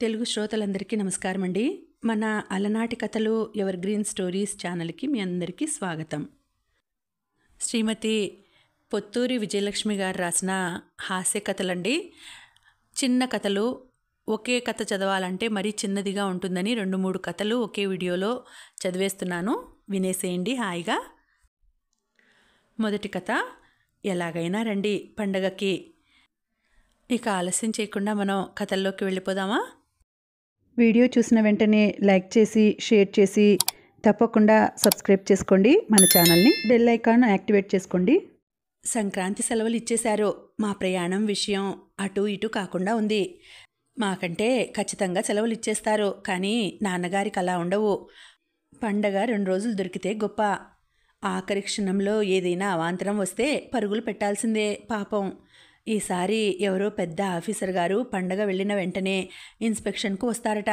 తెలుగు శ్రోతలందరికీ నమస్కారం అండి. మన అలనాటి కథలు ఎవర్ గ్రీన్ స్టోరీస్ ఛానల్కి మీ అందరికీ స్వాగతం. శ్రీమతి పొత్తూరి విజయలక్ష్మి గారు రాసిన హాస్య కథలండి. చిన్న కథలు ఒకే కథ చదవాలంటే మరీ చిన్నదిగా ఉంటుందని 2-3 కథలు ఒకే వీడియోలో చదివేస్తున్నాను, వినేసేయండి హాయిగా. మొదటి కథ, ఎలాగైనా రండి పండగకి. ఇక ఆలస్యం చేయకుండా మనం కథల్లోకి వెళ్ళిపోదామా? వీడియో చూసిన వెంటనే లైక్ చేసి షేర్ చేసి తప్పకుండా సబ్స్క్రైబ్ చేసుకోండి మన ఛానల్ని. బెల్ ఐకాన్ యాక్టివేట్ చేసుకోండి. సంక్రాంతి సెలవులు ఇచ్చేశారు. మా ప్రయాణం విషయం అటు ఇటు కాకుండా ఉంది. మాకంటే ఖచ్చితంగా సెలవులు ఇచ్చేస్తారు, కానీ నాన్నగారికి అలా ఉండవు. పండగ 2 రోజులు దొరికితే గొప్ప. ఆఖరి క్షణంలో ఏదైనా అవాంతరం వస్తే పరుగులు పెట్టాల్సిందే పాపం. ఈసారి ఎవరో పెద్ద ఆఫీసర్ గారు పండగ వెళ్ళిన వెంటనే ఇన్స్పెక్షన్కు వస్తారట.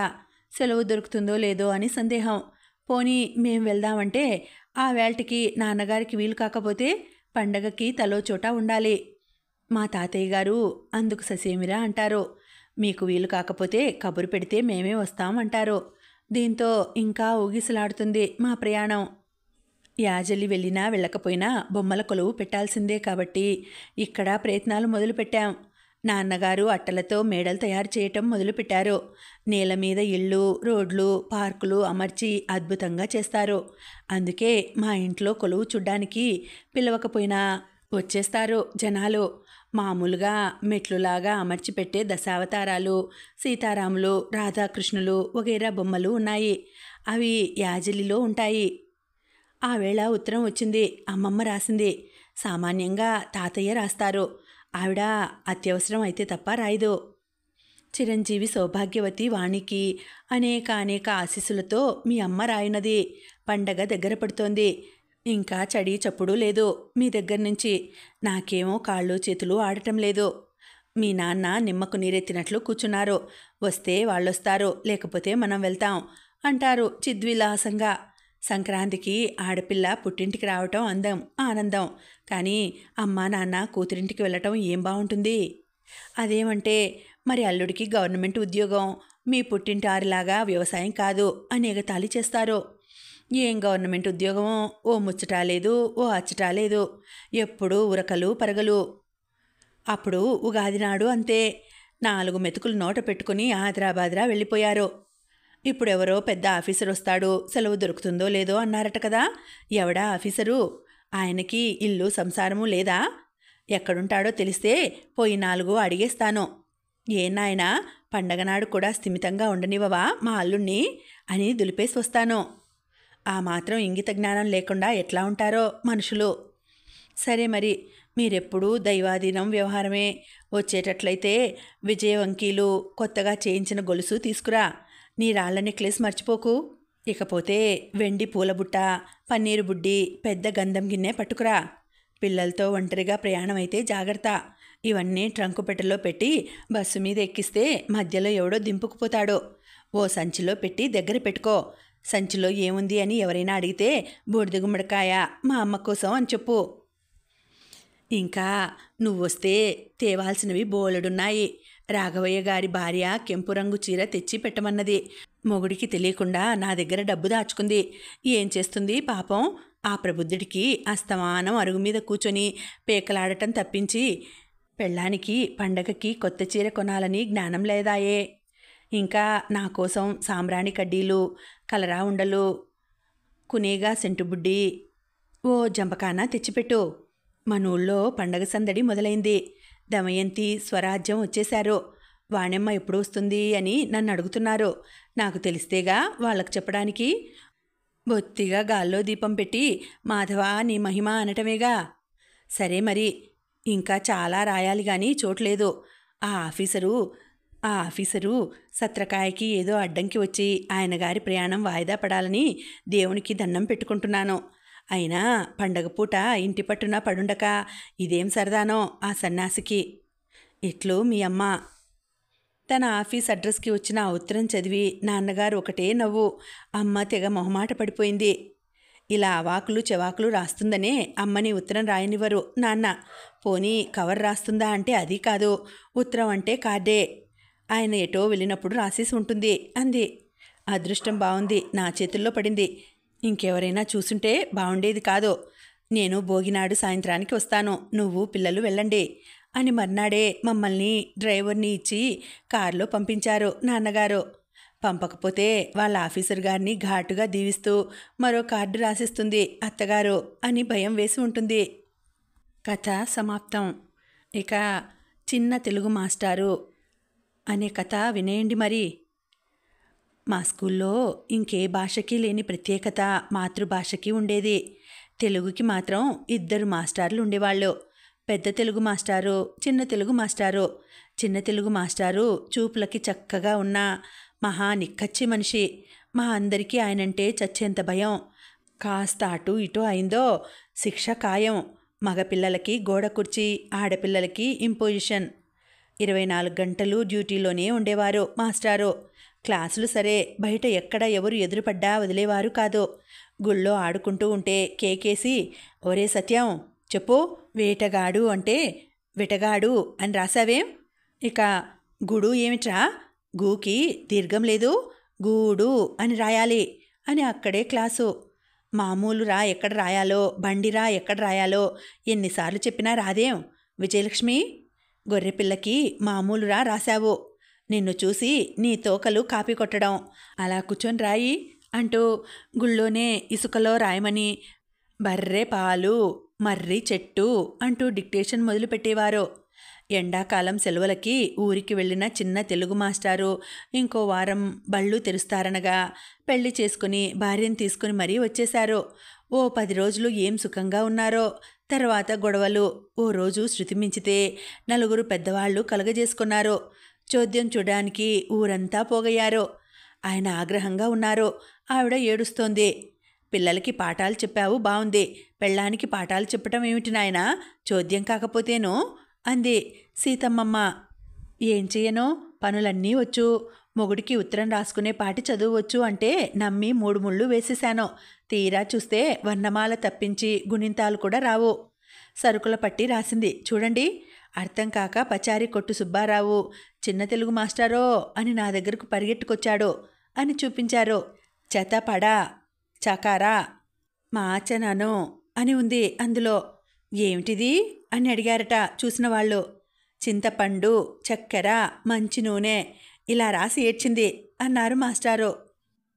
సెలవు దొరుకుతుందో లేదో అని సందేహం. పోనీ మేం వెళ్దామంటే ఆ వేళటికి నాన్నగారికి వీలు కాకపోతే పండగకి తలో చోట ఉండాలి. మా తాతయ్య గారు అందుకు ససేమిరా అంటారు. మీకు వీలు కాకపోతే కబురు పెడితే మేమే వస్తాం అంటారు. దీంతో ఇంకా ఊగిసలాడుతుంది మా ప్రయాణం. యాజలి వెళ్ళినా వెళ్ళకపోయినా బొమ్మల కొలువు పెట్టాల్సిందే కాబట్టి ఇక్కడ ప్రయత్నాలు మొదలుపెట్టాం. నాన్నగారు అట్టలతో మేడలు తయారు చేయటం మొదలుపెట్టారు. నేల మీద ఇళ్ళు, రోడ్లు, పార్కులు అమర్చి అద్భుతంగా చేస్తారు. అందుకే మా ఇంట్లో కొలువు చూడ్డానికి పిలవకపోయినా వచ్చేస్తారు జనాలు. మామూలుగా మెట్లులాగా అమర్చి పెట్టే దశావతారాలు, సీతారాములు, రాధాకృష్ణులు వగైరా బొమ్మలు ఉన్నాయి. అవి యాజలిలో ఉంటాయి. ఆ వేళ ఉత్తరం వచ్చింది. అమ్మమ్మ రాసింది. సామాన్యంగా తాతయ్య రాస్తారు. ఆవిడ అత్యవసరం అయితే తప్ప రాయదు. చిరంజీవి సౌభాగ్యవతి వాణికి అనేక ఆశీస్సులతో మీ అమ్మ రాయినది. పండగ దగ్గర పడుతోంది. ఇంకా చడి చప్పుడు లేదు మీ దగ్గర నుంచి. నాకేమో కాళ్ళు చేతులు ఆడటం లేదు. మీ నాన్న నిమ్మకు నీరెత్తినట్లు కూర్చున్నారు. వస్తే వాళ్ళొస్తారు, లేకపోతే మనం వెళ్తాం అంటారు చిద్విలాసంగా. సంక్రాంతికి ఆడపిల్ల పుట్టింటికి రావటం ఆనందం. కానీ అమ్మా నాన్న కూతురింటికి వెళ్ళటం ఏం బాగుంటుంది? అదేమంటే మరి అల్లుడికి గవర్నమెంట్ ఉద్యోగం, మీ పుట్టింటి ఆరిలాగా వ్యవసాయం కాదు అని ఎగతాళి చేస్తారు. ఏం గవర్నమెంట్ ఉద్యోగమో, ఓ ముచ్చటా లేదు, ఓ అచ్చటా లేదు. ఎప్పుడూ ఉరకలు పరగలు. అప్పుడు ఉగాది నాడు అంతే. 4 మెతుకులు నోట పెట్టుకుని ఆద్రాబాద్రా వెళ్ళిపోయారు. ఇప్పుడెవరో పెద్ద ఆఫీసర్ వస్తాడు, సెలవు దొరుకుతుందో లేదో అన్నారట కదా. ఎవడా ఆఫీసరు? ఆయనకి ఇల్లు సంసారము లేదా? ఎక్కడుంటాడో తెలిస్తే పోయి 4 అడిగేస్తాను. ఏనాయనా, పండగనాడు కూడా స్థిమితంగా ఉండనివ్వవా మా అల్లుణ్ణి అని దులిపేసి వస్తాను. ఆ మాత్రం ఇంగిత జ్ఞానం లేకుండా ఎట్లా ఉంటారో మనుషులు. సరే మరి, మీరెప్పుడూ దైవాధీనం వ్యవహారమే. వచ్చేటట్లయితే విజయవంకీలు కొత్తగా చేయించిన గొలుసు తీసుకురా. నీ రాళ్ల నెక్లెస్ మర్చిపోకు. ఇకపోతే వెండి పూలబుట్ట, పన్నీరు బుడ్డి, పెద్ద గంధం గిన్నె పట్టుకురా. పిల్లలతో ఒంటరిగా ప్రయాణం అయితే జాగ్రత్త. ఇవన్నీ ట్రంకు పెట్టెలో పెట్టి బస్సు మీద ఎక్కిస్తే మధ్యలో ఎవడో దింపుకుపోతాడో. ఓ సంచిలో పెట్టి దగ్గర పెట్టుకో. సంచిలో ఏముంది అని ఎవరైనా అడిగితే బూడిద గుమ్మడికాయ మా అమ్మ కోసం అని చెప్పు. ఇంకా నువ్వొస్తే తేవాల్సినవి బోలెడున్నాయి. రాఘవయ్య గారి భార్య కెంపు రంగు చీర తెచ్చి పెట్టమన్నది. మొగుడికి తెలియకుండా నా దగ్గర డబ్బు దాచుకుంది. ఏం చేస్తుంది పాపం? ఆ ప్రబుద్ధుడికి అస్తమానం అరుగు మీద కూర్చొని పేకలాడటం తప్పించి పెళ్ళానికి పండగకి కొత్త చీర కొనాలని జ్ఞానం లేదాయే. ఇంకా నా కోసం సాంబ్రాణి కడ్డీలు, కలరా ఉండలు, కునేగా సెంటుబుడ్డి ఓ జంపకాన తెచ్చిపెట్టు. మనూళ్ళో పండగ సందడి మొదలైంది. దమయంతి, స్వరాజ్యం వచ్చేశారు. వాణెమ్మ ఎప్పుడు వస్తుంది అని నన్ను అడుగుతున్నారు. నాకు తెలిస్తేగా వాళ్ళకు చెప్పడానికి. బొత్తిగా గాల్లో దీపం పెట్టి మాధవా నీ మహిమ అనటమేగా. సరే మరి, ఇంకా చాలా రాయాలి గాని చోట్లేదు. ఆ ఆఫీసరు సత్రకాయకి ఏదో అడ్డంకి వచ్చి ఆయన గారి ప్రయాణం వాయిదా పడాలని దేవునికి దండం పెట్టుకుంటున్నాను. అయినా పండగ పూట ఇంటి పట్టున పడుండక ఇదేం సరదానో ఆ సన్యాసికి. ఇట్లు మీ అమ్మ. తన ఆఫీస్ అడ్రస్కి వచ్చిన ఆ ఉత్తరం చదివి నాన్నగారు ఒకటే నవ్వు. అమ్మ తెగ మొహమాట పడిపోయింది. ఇలా అవాకులు చెవాకులు రాస్తుందనే అమ్మని ఉత్తరం రాయనివ్వరు నాన్న. పోనీ కవర్ రాస్తుందా అంటే అది కాదు, ఉత్తరం అంటే కార్డే. ఆయన ఎటో వెళ్ళినప్పుడు రాసేసి ఉంటుంది అంది. అదృష్టం బాగుంది, నా చేతుల్లో పడింది. ఇంకెవరైనా చూసుంటే బాగుండేది కాదు. నేను భోగినాడు సాయంత్రానికి వస్తాను, నువ్వు పిల్లలు వెళ్ళండి అని మర్నాడే మమ్మల్ని డ్రైవర్ని ఇచ్చి కారులో పంపించారు నాన్నగారు. పంపకపోతే వాళ్ళ ఆఫీసర్ గారిని ఘాటుగా దీవిస్తూ మరో కార్డు రాసిస్తుంది అత్తగారు అని భయం వేసి ఉంటుంది. కథ సమాప్తం. ఇక చిన్న తెలుగు మాస్టారు అనే కథ వినేయండి మరి. మా స్కూల్లో ఇంకే భాషకి లేని ప్రత్యేకత మాతృభాషకి ఉండేది. తెలుగుకి మాత్రం 2 మాస్టార్లు ఉండేవాళ్ళు. పెద్ద తెలుగు మాస్టారు, చిన్న తెలుగు మాస్టారు. చిన్న తెలుగు మాస్టారు చూపులకి చక్కగా ఉన్న మహా నిక్కచ్చి మనిషి. మా అందరికీ ఆయనంటే చచ్చేంత భయం. కాస్త అటు ఇటు అయిందో శిక్ష ఖాయం. మగపిల్లలకి గోడ కుర్చీ, ఆడపిల్లలకి ఇంపోజిషన్. 24 గంటలు డ్యూటీలోనే ఉండేవారు మాస్టారు. క్లాసులు సరే, బయట ఎక్కడ ఎవరు ఎదురుపడ్డా వదిలేవారు కాదు. గుళ్ళో ఆడుకుంటూ ఉంటే కేకేసి, ఒరే సత్యం చెప్పు, వేటగాడు అంటే వెటగాడు అని రాసావేం? ఇక గుడు ఏమిట్రా, గూకి దీర్ఘం లేదు, గూడు అని రాయాలి అని అక్కడే క్లాసు. మామూలు రా ఎక్కడ రాయాలో, బండిరా ఎక్కడ రాయాలో ఎన్నిసార్లు చెప్పినా రాదేం? విజయలక్ష్మి, గొర్రెపిల్లకి మామూలు రా రాశావు. నిన్ను చూసి నీ తోకలు కాపీ కొట్టడం, అలా కూర్చొని రాయి అంటూ గుళ్ళోనే ఇసుకలో రాయమని, బర్రె పాలు మర్రి చెట్టు అంటూ డిక్టేషన్ మొదలుపెట్టేవారు. ఎండాకాలం సెలవులకి ఊరికి వెళ్ళిన చిన్న తెలుగు మాస్టారు ఇంకో వారం బళ్ళు తెరుస్తారనగా పెళ్లి చేసుకుని భార్యను తీసుకుని మరీ వచ్చేశారు. ఓ 10 రోజులు ఏం సుఖంగా ఉన్నారో. తర్వాత గొడవలు. ఓ రోజు శృతి మించితే 4 పెద్దవాళ్లు కలుగజేసుకున్నారు. చోద్యం చూడడానికి ఊరంతా పోగయ్యారు. ఆయన ఆగ్రహంగా ఉన్నారు. ఆవిడ ఏడుస్తోంది. పిల్లలకి పాఠాలు చెప్పావు బావుంది, పెళ్ళానికి పాఠాలు చెప్పటం ఏమిటి నాయనా, చోద్యం కాకపోతేనో అంది సీతమ్మమ్మ. ఏం చెయ్యనో, పనులన్నీ వచ్చు. మొగుడికి ఉత్తరం రాసుకునే పాటి చదువువచ్చు అంటే నమ్మి 3 ముళ్ళు వేసేశాను. తీరా చూస్తే వర్ణమాల తప్పించి గుణింతాలు కూడా రావు. సరుకుల పట్టి రాసింది చూడండి. అర్థం కాక పచారీ కొట్టు సుబ్బారావు చిన్న తెలుగు మాస్టారో అని నా దగ్గరకు పరిగెట్టుకొచ్చాడు అని చూపించారు. చెతపడా చకారా మాచనను అని ఉంది అందులో. ఏమిటిది అని అడిగారట చూసిన వాళ్ళు. చింతపండు, చక్కెర, మంచి నూనె ఇలా రాసి ఏడ్చింది అన్నారు మాస్టారు.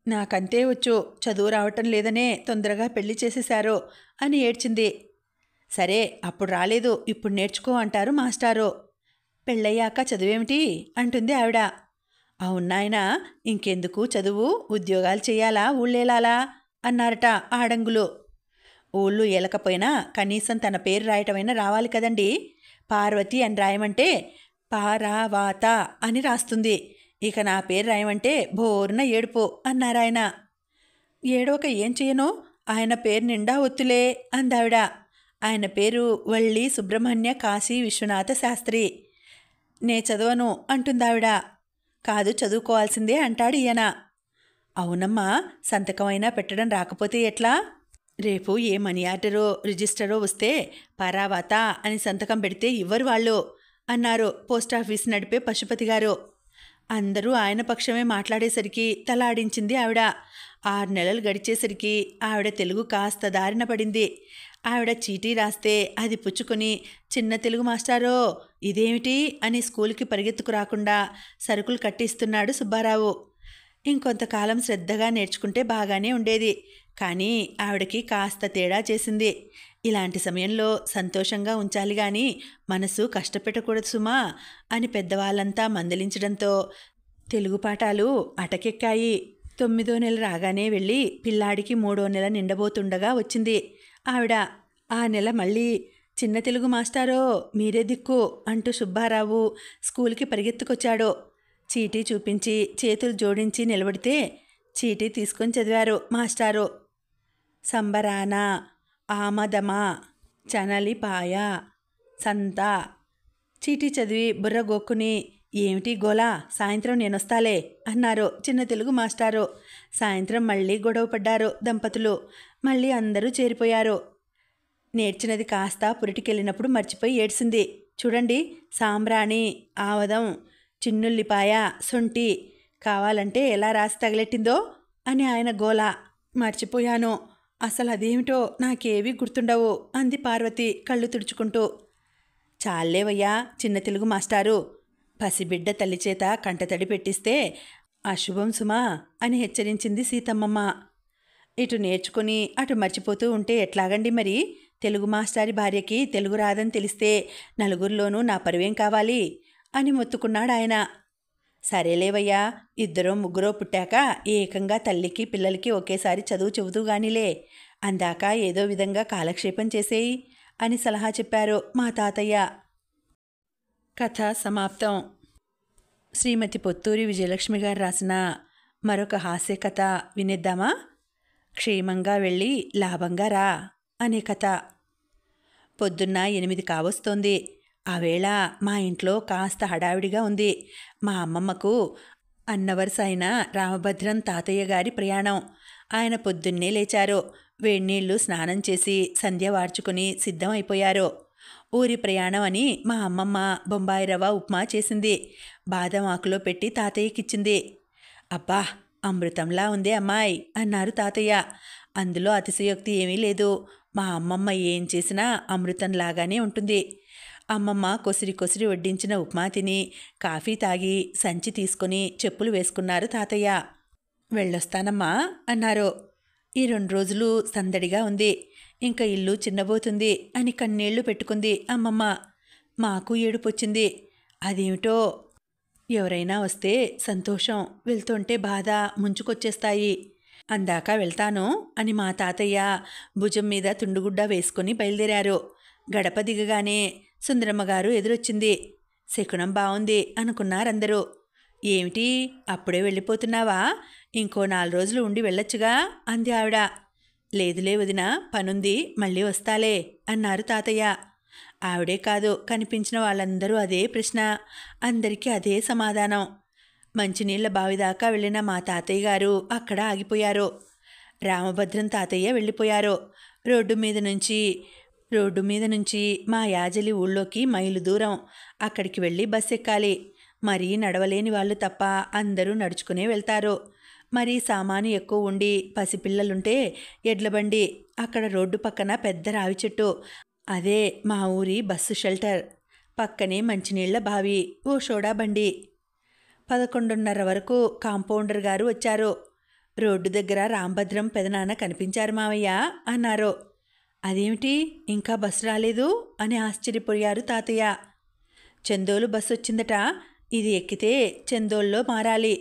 నాకంతే వచ్చు, చదువు రావటం లేదనే తొందరగా పెళ్లి చేసేశారు అని ఏడ్చింది. సరే అప్పుడు రాలేదు, ఇప్పుడు నేర్చుకో అంటారు మాస్టారు. పెళ్ళయ్యాక చదువేమిటి అంటుంది ఆవిడ. అవునాయనా, ఇంకెందుకు చదువు, ఉద్యోగాలు చెయ్యాలా ఊళ్ళేలాలా అన్నారట ఆడంగులు. ఊళ్ళు ఏలకపోయినా కనీసం తన పేరు రాయటమైనా రావాలి కదండి. పార్వతి అని రాయమంటే పారావాత అని రాస్తుంది. ఇక నా పేరు రాయమంటే బోర్న ఏడుపు అన్నారాయన. ఏడవక ఏం చేయను, ఆయన పేరు నిండా ఒత్తులే అందావిడ. ఆయన పేరు వళ్ళి సుబ్రహ్మణ్య కాశీ విశ్వనాథ శాస్త్రి. నే చదవను అంటుందావిడ. కాదు చదువుకోవాల్సిందే అంటాడు ఈయన. అవునమ్మా, సంతకమైనా పెట్టడం రాకపోతే ఎట్లా? రేపు ఏ మనీ ఆర్డరో రిజిస్టరో వస్తే పరావాత అని సంతకం పెడితే ఇవ్వరు వాళ్ళు అన్నారు పోస్టాఫీస్ నడిపే పశుపతి గారు. అందరూ ఆయన పక్షమే మాట్లాడేసరికి తలాడించింది ఆవిడ. 6 నెలలు గడిచేసరికి ఆవిడ తెలుగు కాస్త దారిన పడింది. ఆవిడ చీటీ రాస్తే అది పుచ్చుకొని, చిన్న తెలుగు మాస్టారో ఇదేమిటి అని స్కూల్కి పరిగెత్తుకు రాకుండా సరుకులు కట్టిస్తున్నాడు సుబ్బారావు. ఇంకొంతకాలం శ్రద్ధగా నేర్చుకుంటే బాగానే ఉండేది. కానీ ఆవిడకి కాస్త తేడా చేసింది. ఇలాంటి సమయంలో సంతోషంగా ఉంచాలి గాని మనసు కష్టపెట్టకూడదు సుమా అని పెద్దవాళ్ళంతా మందలించడంతో తెలుగు పాఠాలు అటకెక్కాయి. 9వ నెల రాగానే వెళ్ళి పిల్లాడికి 3వ నెల నిండబోతుండగా వచ్చింది ఆవిడ. ఆ నెల మళ్ళీ చిన్న తెలుగు మాస్టారో మీరే దిక్కు అంటూ సుబ్బారావు స్కూల్కి పరిగెత్తుకొచ్చాడు. చీటీ చూపించి చేతులు జోడించి నిలబడితే చీటీ తీసుకొని చదివారు మాస్టారు. సంబరాన, ఆమదమా, చనలిపాయ, సంత. చీటీ చదివి బుర్ర గోక్కుని ఏమిటి గోలా, సాయంత్రం నేనొస్తాలే అన్నారు చిన్న తెలుగు మాస్టారు. సాయంత్రం మళ్ళీ గొడవ పడ్డారు దంపతులు. మళ్ళీ అందరూ చేరిపోయారు. నేర్చినది కాస్త పురిటికెళ్ళినప్పుడు మర్చిపోయి ఏడ్చింది. చూడండి, సాంబ్రాణి, ఆవదం చిన్నుల్లిపాయ, శొంఠి కావాలంటే ఎలా రాసి తగిలెట్టిందో అని ఆయన గోల. మర్చిపోయాను, అసలు అదేమిటో నాకేవీ గుర్తుండవు అంది పార్వతి కళ్ళు తుడుచుకుంటూ. చాలేవయ్యా చిన్న తెలుగు మాస్టారు, పసిబిడ్డ తల్లిచేత కంటతడి పెట్టిస్తే అశుభం సుమా అని హెచ్చరించింది సీతమ్మమ్మ. ఇటు నేర్చుకుని అటు మర్చిపోతూ ఉంటే ఎట్లాగండి మరి? తెలుగు మాస్టారి భార్యకి తెలుగు రాదని తెలిస్తే నలుగురిలోనూ నా పరువేం కావాలి అని మొత్తుకున్నాడాయన. సరేలేవయ్యా, ఇద్దరో ముగ్గురో పుట్టాక ఏకంగా తల్లికి పిల్లలకి ఒకేసారి చదువు చెబుతూ గానిలే, అందాక ఏదో విధంగా కాలక్షేపం చేసేయి అని సలహా చెప్పారు మా తాతయ్య. కథ సమాప్తం. శ్రీమతి పొత్తూరి విజయలక్ష్మి గారు రాసిన మరొక హాస్య కథ వినేద్దామా? క్షేమంగా వెళ్ళి లాభంగా రా అనే కథ. పొద్దున్న 8 కావస్తోంది. ఆ వేళ మా ఇంట్లో కాస్త హడావిడిగా ఉంది. మా అమ్మమ్మకు అన్నవరస అయిన రామభద్రం తాతయ్య గారి ప్రయాణం. ఆయన పొద్దున్నే లేచారు. వేడినీళ్లు స్నానం చేసి సంధ్య వార్చుకుని సిద్ధం అయిపోయారు. ఊరి ప్రయాణం అని మా అమ్మమ్మ బొంబాయి రవ్వ ఉప్మా చేసింది. బాదం ఆకులో పెట్టి తాతయ్యకిచ్చింది. అబ్బా, అమృతంలా ఉంది అమ్మాయి అన్నారు తాతయ్య. అందులో అతిశయోక్తి ఏమీ లేదు. మా అమ్మమ్మ ఏం చేసినా అమృతంలాగానే ఉంటుంది. అమ్మమ్మ కొసిరి కొసిరి వడ్డించిన ఉప్మా తిని కాఫీ తాగి సంచి తీసుకుని చెప్పులు వేసుకున్నారు తాతయ్య. వెళ్ళొస్తానమ్మా అన్నారు. ఈ 2 రోజులు సందడిగా ఉంది, ఇంకా ఇల్లు చిన్నబోతుంది అని కన్నీళ్లు పెట్టుకుంది అమ్మమ్మ. మాకు ఏడుపొచ్చింది. అదేమిటో, ఎవరైనా వస్తే సంతోషం, వెళ్తుంటే బాధ ముంచుకొచ్చేస్తాయి. అందాక వెళ్తాను అని మా తాతయ్య భుజం మీద తుండుగుడ్డ వేసుకుని బయలుదేరారు. గడప దిగగానే సుందరమ్మగారు ఎదురొచ్చింది. శకునం బావుంది అనుకున్నారందరూ. ఏమిటి, అప్పుడే వెళ్ళిపోతున్నావా? ఇంకో 4 రోజులు ఉండి వెళ్ళొచ్చుగా అంది ఆవిడ. లేదులే వదిన, పనుంది, మళ్ళీ వస్తాలే అన్నారు తాతయ్య. ఆవిడే కాదు, కనిపించిన వాళ్ళందరూ అదే ప్రశ్న. అందరికీ అదే సమాధానం. మంచినీళ్ల బావిదాకా వెళ్ళిన మా తాతయ్య గారు అక్కడ ఆగిపోయారు. రామభద్రం తాతయ్య వెళ్ళిపోయారు. రోడ్డు మీద నుంచి మా యాజలి ఊళ్ళోకి మైలు దూరం. అక్కడికి వెళ్ళి బస్ ఎక్కాలి. మరీ నడవలేని వాళ్ళు తప్ప అందరూ నడుచుకునే వెళ్తారు. మరీ సామాను ఎక్కువ ఉండి పసిపిల్లలుంటే ఎడ్లబండి. అక్కడ రోడ్డు పక్కన పెద్ద రావి చెట్టు. అదే మా ఊరి బస్సు షెల్టర్. పక్కనే మంచినీళ్ల బావి, ఓ సోడా బండి. 11:30 వరకు కాంపౌండర్ గారు వచ్చారు. రోడ్డు దగ్గర రాంభద్రం పెదనాన్న కనిపించారు మావయ్య అన్నారు. అదేమిటి, ఇంకా బస్సు రాలేదు అని ఆశ్చర్యపోయారు తాతయ్య. చందోలు బస్సు వచ్చిందట. ఇది ఎక్కితే చందోల్లో మారాలి.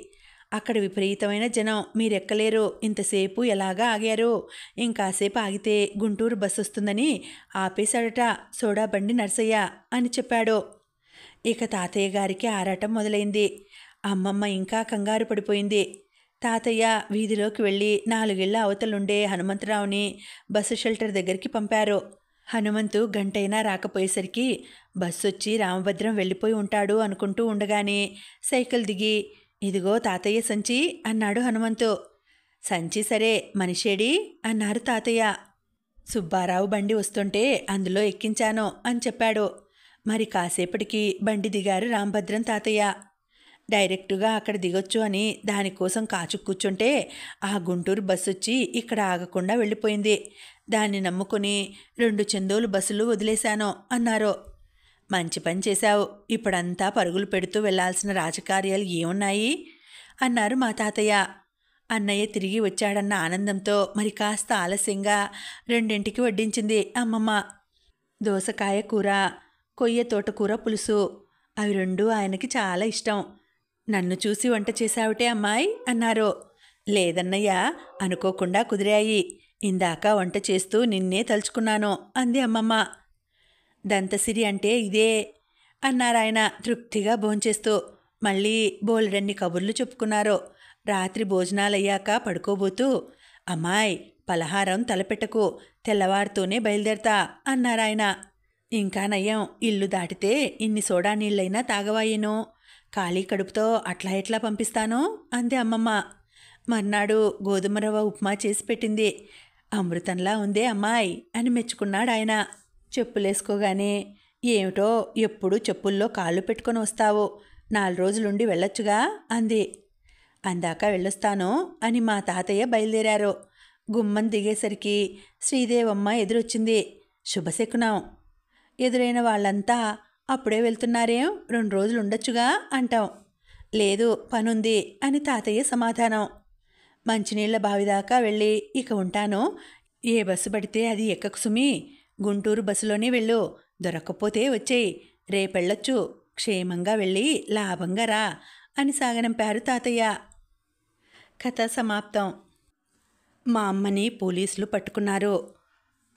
అక్కడ విపరీతమైన జనం, మీరెక్కలేరు. ఇంతసేపు ఎలాగా ఆగారు? ఇంకాసేపు ఆగితే గుంటూరు బస్సు వస్తుందని ఆపేశాడట సోడా బండి నర్సయ్య అని చెప్పాడు. ఇక తాతయ్య గారికి ఆరాటం మొదలైంది. అమ్మమ్మ ఇంకా కంగారు పడిపోయింది. తాతయ్య వీధిలోకి వెళ్ళి 4 ఇళ్ల అవతలుండే హనుమంతరావుని బస్సు షెల్టర్ దగ్గరికి పంపారు. హనుమంతు గంటైనా రాకపోయేసరికి బస్సు వచ్చి రామభద్రం వెళ్ళిపోయి ఉంటాడు అనుకుంటూ ఉండగానే సైకిల్ దిగి, ఇదిగో తాతయ్య సంచి అన్నాడు హనుమంతు. సంచి సరే, మనిషేడి అన్నారు తాతయ్య. సుబ్బారావు బండి వస్తుంటే అందులో ఎక్కించాను అని చెప్పాడు. మరి కాసేపటికి బండి దిగారు రామభద్రం తాతయ్య. డైరెక్టుగా అక్కడ దిగొచ్చు అని దానికోసం కాచు కూర్చుంటే ఆ గుంటూరు బస్సు వచ్చి ఇక్కడ ఆగకుండా వెళ్ళిపోయింది. దాన్ని నమ్ముకుని 2 చందోలు బస్సులు వదిలేశాను అన్నారు. మంచి పని చేశావు. ఇప్పుడంతా పరుగులు పెడుతూ వెళ్లాల్సిన రాజకార్యాలు ఏమున్నాయి అన్నారు మా తాతయ్య. అన్నయ్య తిరిగి వచ్చాడన్న ఆనందంతో మరి కాస్త ఆలస్యంగా 2ంటికి వడ్డించింది అమ్మమ్మ. దోసకాయ కూర, కొయ్య తోటకూర పులుసు. అవి 2 ఆయనకి చాలా ఇష్టం. నన్ను చూసి వంట చేశావుటే అమ్మాయి అన్నారు. లేదన్నయ్య, అనుకోకుండా కుదిరాయి. ఇందాక వంట చేస్తూ నిన్నే తలుచుకున్నాను అంది అమ్మమ్మ. దంతసిరి అంటే ఇదే అన్నారాయన తృప్తిగా భోంచేస్తూ. మళ్ళీ బోలెడన్ని కబుర్లు చెప్పుకున్నారు. రాత్రి భోజనాలయ్యాక పడుకోబోతూ, అమ్మాయి పలహారం తలపెట్టకు, తెల్లవారుతూనే బయలుదేరతా అన్నారాయన. ఇంకా నయ్యం, ఇల్లు దాటితే ఇన్ని సోడా నీళ్ళైనా తాగవాయేను. ఖాళీ కడుపుతో అట్లా ఎట్లా పంపిస్తాను అంది అమ్మమ్మ. మర్నాడు గోధుమ రవ్వ ఉప్మా చేసి పెట్టింది. అమృతంలా ఉందే అమ్మాయి అని మెచ్చుకున్నాడు ఆయన. చెప్పులేసుకోగానే, ఏమిటో ఎప్పుడు చెప్పుల్లో కాళ్ళు పెట్టుకొని వస్తావు, 4 రోజులుండి వెళ్ళొచ్చుగా అంది. అందాక వెళ్ళొస్తాను అని మా తాతయ్య బయలుదేరారు. గుమ్మం దిగేసరికి శ్రీదేవమ్మ ఎదురొచ్చింది. శుభశకునం. ఎదురైన వాళ్ళంతా అప్పుడే వెళ్తున్నారేం, 2 రోజులు ఉండొచ్చుగా అంటాం. లేదు, పనుంది అని తాతయ్య సమాధానం. మంచినీళ్ల బావిదాకా వెళ్ళి ఇక ఉంటాను, ఏ బస్సు పడితే అది ఎక్కకు సుమి, గుంటూరు బస్సులోనే వెళ్ళు, దొరక్కపోతే వచ్చేయి, రేపెళ్ళొచ్చు, క్షేమంగా వెళ్ళి లాభంగా రా అని సాగనంపారు తాతయ్య. కథ సమాప్తం. మా అమ్మని పోలీసులు పట్టుకున్నారు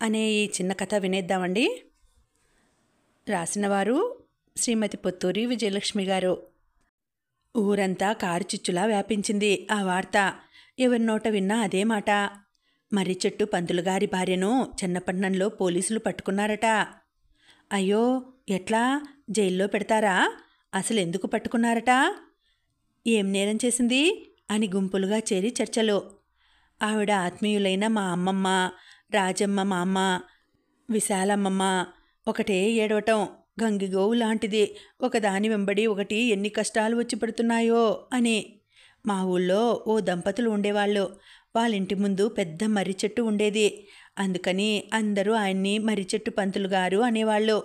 అనే ఈ చిన్న కథ వినేద్దామండి. రాసినవారు శ్రీమతి పొత్తూరి విజయలక్ష్మి గారు. ఊరంతా కారు చిచ్చులా వ్యాపించింది ఆ వార్త. ఎవరి నోట విన్నా అదే మాట. మర్రి చెట్టు పంతులుగారి భార్యను చిన్నపట్నంలో పోలీసులు పట్టుకున్నారట. అయ్యో, ఎట్లా, జైల్లో పెడతారా? అసలు ఎందుకు పట్టుకున్నారట? ఏం నేరం చేసింది అని గుంపులుగా చేరి చర్చలు. ఆవిడ ఆత్మీయులైన మా అమ్మమ్మ, రాజమ్మ మా అమ్మ, విశాలమ్మమ్మ ఒకటే ఏడవటం. గంగిగోవు లాంటిది, ఒకదాని వెంబడి ఒకటి ఎన్ని కష్టాలు వచ్చి పడుతున్నాయో అని. మా ఊళ్ళో ఓ దంపతులు ఉండేవాళ్ళు. వాళ్ళింటి ముందు పెద్ద మర్రి చెట్టు ఉండేది. అందుకని అందరూ ఆయన్ని మర్రి చెట్టు పంతులు గారు అనేవాళ్ళు.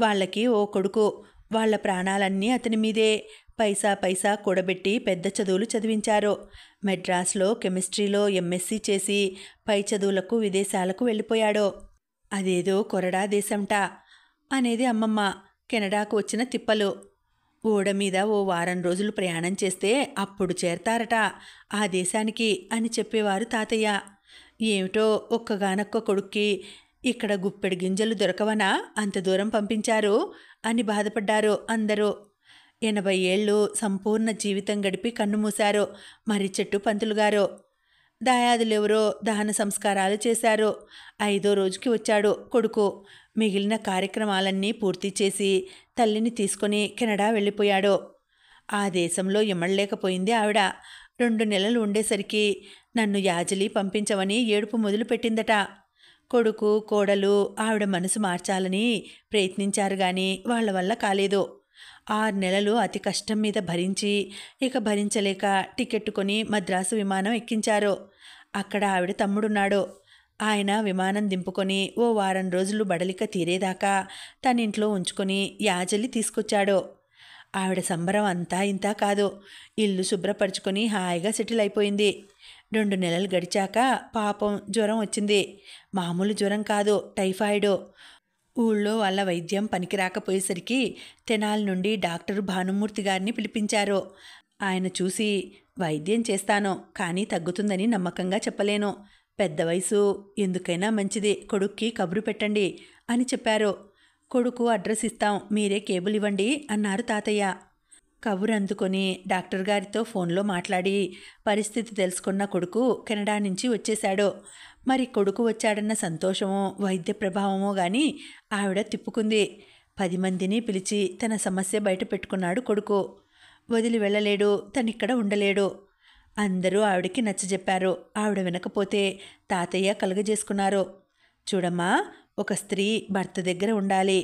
వాళ్ళకి ఓ కొడుకు. వాళ్ళ ప్రాణాలన్నీ అతని మీదే. పైసా పైసా కూడబెట్టి పెద్ద చదువులు చదివించారు. మెడ్రాస్లో కెమిస్ట్రీలో ఎంఎస్సీ చేసి పై చదువులకు విదేశాలకు వెళ్ళిపోయాడు. అదేదో కొరడా దేశంట అనేది అమ్మమ్మ. కెనడాకు వచ్చిన తిప్పలు. ఓడ మీద ఓ వారం రోజులు ప్రయాణం చేస్తే అప్పుడు చేరతారట ఆ దేశానికి అని చెప్పేవారు తాతయ్య. ఏమిటో ఒక్కగానొక్క కొడుక్కి ఇక్కడ గుప్పెడు గింజలు దొరకవనా అంత దూరం పంపించారు అని బాధపడ్డారు అందరూ. 80 ఏళ్ళు సంపూర్ణ జీవితం గడిపి కన్నుమూశారు మర్రి చెట్టు పంతులుగారు. దాయాదులెవరో దహన సంస్కారాలు చేశారు. 5వ రోజుకి వచ్చాడు కొడుకు. మిగిలిన కార్యక్రమాలన్నీ పూర్తి చేసి తల్లిని తీసుకొని కెనడా వెళ్ళిపోయాడు. ఆ దేశంలో ఇమడలేకపోయింది ఆవిడ. 2 నెలలు ఉండేసరికి నన్ను యాజలి పంపించమని ఏడుపు మొదలుపెట్టిందట. కొడుకు కోడలు ఆవిడ మనసు మార్చాలని ప్రయత్నించారు గాని వాళ్ళ వల్ల కాలేదు. 6 నెలలు అతి కష్టం మీద భరించి ఇక భరించలేక టికెట్ కొని మద్రాసు విమానం ఎక్కించారు. అక్కడ ఆవిడ తమ్ముడున్నాడు. ఆయన విమానం దింపుకొని ఓ వారం రోజులు బడలిక తీరేదాకా తన ఇంట్లో ఉంచుకొని యాజలి తీసుకొచ్చాడు. ఆవిడ సంబరం అంతా ఇంతా కాదు. ఇల్లు శుభ్రపరుచుకొని హాయిగా సెటిల్ అయిపోయింది. 2 నెలలు గడిచాక పాపం జ్వరం వచ్చింది. మామూలు జ్వరం కాదు, టైఫాయిడ్. ఊళ్ళో వాళ్ళ వైద్యం పనికిరాకపోయేసరికి తెనాలి నుండి డాక్టర్ భానుమూర్తి గారిని పిలిపించారు. ఆయన చూసి, వైద్యం చేస్తాను కానీ తగ్గుతుందని నమ్మకంగా చెప్పలేను, పెద్ద వయసు, ఎందుకైనా మంచిది కొడుక్కి కబురు పెట్టండి అని చెప్పారు. కొడుకు అడ్రస్ ఇస్తాం, మీరే కేబుల్ ఇవ్వండి అన్నారు తాతయ్య. కబురు అందుకొని డాక్టర్ గారితో ఫోన్లో మాట్లాడి పరిస్థితి తెలుసుకున్న కొడుకు కెనడా నుంచి వచ్చేశాడు. మరి కొడుకు వచ్చాడన్న సంతోషమో వైద్య ప్రభావమో గాని ఆవిడ తిప్పుకుంది. 10 మందిని పిలిచి తన సమస్య బయట పెట్టుకున్నాడు కొడుకు. వదిలి వెళ్ళలేడు, తనిక్కడ ఉండలేడు. అందరూ ఆవిడకి నచ్చజెప్పారు. ఆవిడ వినకపోతే తాతయ్య కలుగజేసుకున్నారు. చూడమ్మా, ఒక స్త్రీ భర్త దగ్గర ఉండాలి,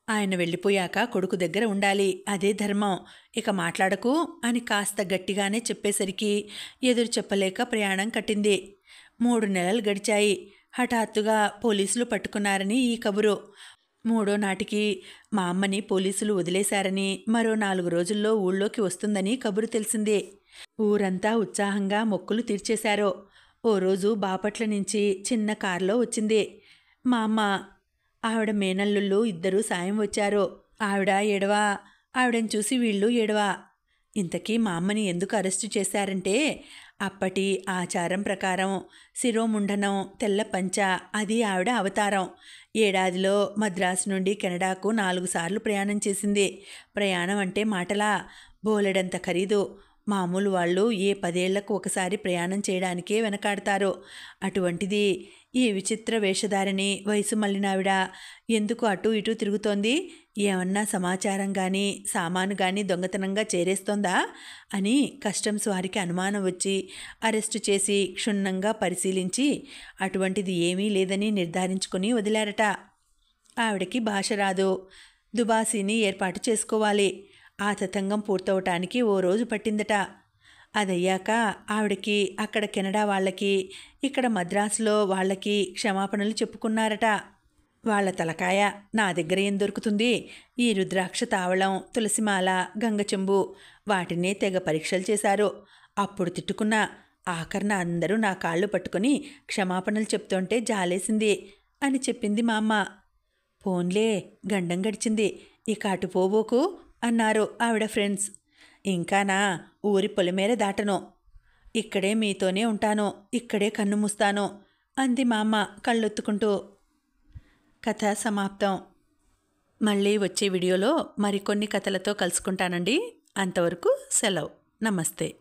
ఆయన వెళ్ళిపోయాక కొడుకు దగ్గర ఉండాలి, అదే ధర్మం, ఇక మాట్లాడకు అని కాస్త గట్టిగానే చెప్పేసరికి ఎదురు చెప్పలేక ప్రయాణం కట్టింది. 3 నెలలు గడిచాయి. హఠాత్తుగా పోలీసులు పట్టుకున్నారని ఈ కబురు. 3వ నాటికి మా అమ్మని పోలీసులు వదిలేశారని, మరో 4 రోజుల్లో ఊళ్ళోకి వస్తుందని కబురు తెలిసింది. ఊరంతా ఉత్సాహంగా మొక్కులు తీర్చేశారు. ఓ రోజు బాపట్ల నుంచి చిన్న కారులో వచ్చింది మా అమ్మ. ఆవిడ మేనల్లుళ్ళు 2 సాయం వచ్చారు. ఆవిడ ఏడవా, ఆవిడని చూసి వీళ్ళు ఏడవా. ఇంతకీ మా అమ్మని ఎందుకు అరెస్టు చేశారంటే, అప్పటి ఆచారం ప్రకారం శిరోముండనం, తెల్ల పంచ, అది ఆవిడ అవతారం. ఏడాదిలో మద్రాసు నుండి కెనడాకు 4 సార్లు ప్రయాణం చేసింది. ప్రయాణం అంటే మాటలా, బోలెడంత ఖరీదు. మామూలు వాళ్ళు ఏ 10 ఏళ్లకు ఒకసారి ప్రయాణం చేయడానికే వెనకాడతారు. అటువంటిది ఈ విచిత్ర వేషధారిని, వయసు మళ్ళినావిడ ఎందుకు అటు ఇటు తిరుగుతోంది? ఏమన్నా సమాచారం కానీ సామాను కానీ దొంగతనంగా చేరేస్తోందా అని కస్టమ్స్ వారికి అనుమానం వచ్చి అరెస్టు చేసి క్షుణ్ణంగా పరిశీలించి అటువంటిది ఏమీ లేదని నిర్ధారించుకుని వదిలారట. ఆవిడకి భాష రాదు, దుబాసీని ఏర్పాటు చేసుకోవాలి. ఆ తతంగం పూర్తవటానికి ఓ రోజు పట్టిందట. అదయ్యాక ఆవిడకి అక్కడ కెనడా వాళ్ళకి, ఇక్కడ మద్రాసులో వాళ్ళకి క్షమాపణలు చెప్పుకున్నారట. వాళ్ళ తలకాయ నా దగ్గర ఏం దొరుకుతుంది? ఈ రుద్రాక్ష తావళం, తులసిమాల, గంగచెంబు వాటినే తెగ పరీక్షలు చేశారు. అప్పుడు తిట్టుకున్నా. ఆఖరణ అందరూ నా కాళ్ళు పట్టుకుని క్షమాపణలు చెప్తుంటే జాలేసింది అని చెప్పింది మా అమ్మ. పోన్లే, గండం గడిచింది, ఇక అటు పోబోకు అన్నారు ఆవిడ ఫ్రెండ్స్. ఇంకానా, ఊరి పొలిమేర దాటను, ఇక్కడే మీతోనే ఉంటాను, ఇక్కడే కన్ను మూస్తాను అంది మా అమ్మ కళ్ళొత్తుకుంటూ. కథ సమాప్తం. మళ్ళీ వచ్చే వీడియోలో మరికొన్ని కథలతో కలుసుకుంటానండి. అంతవరకు సెలవు. నమస్తే.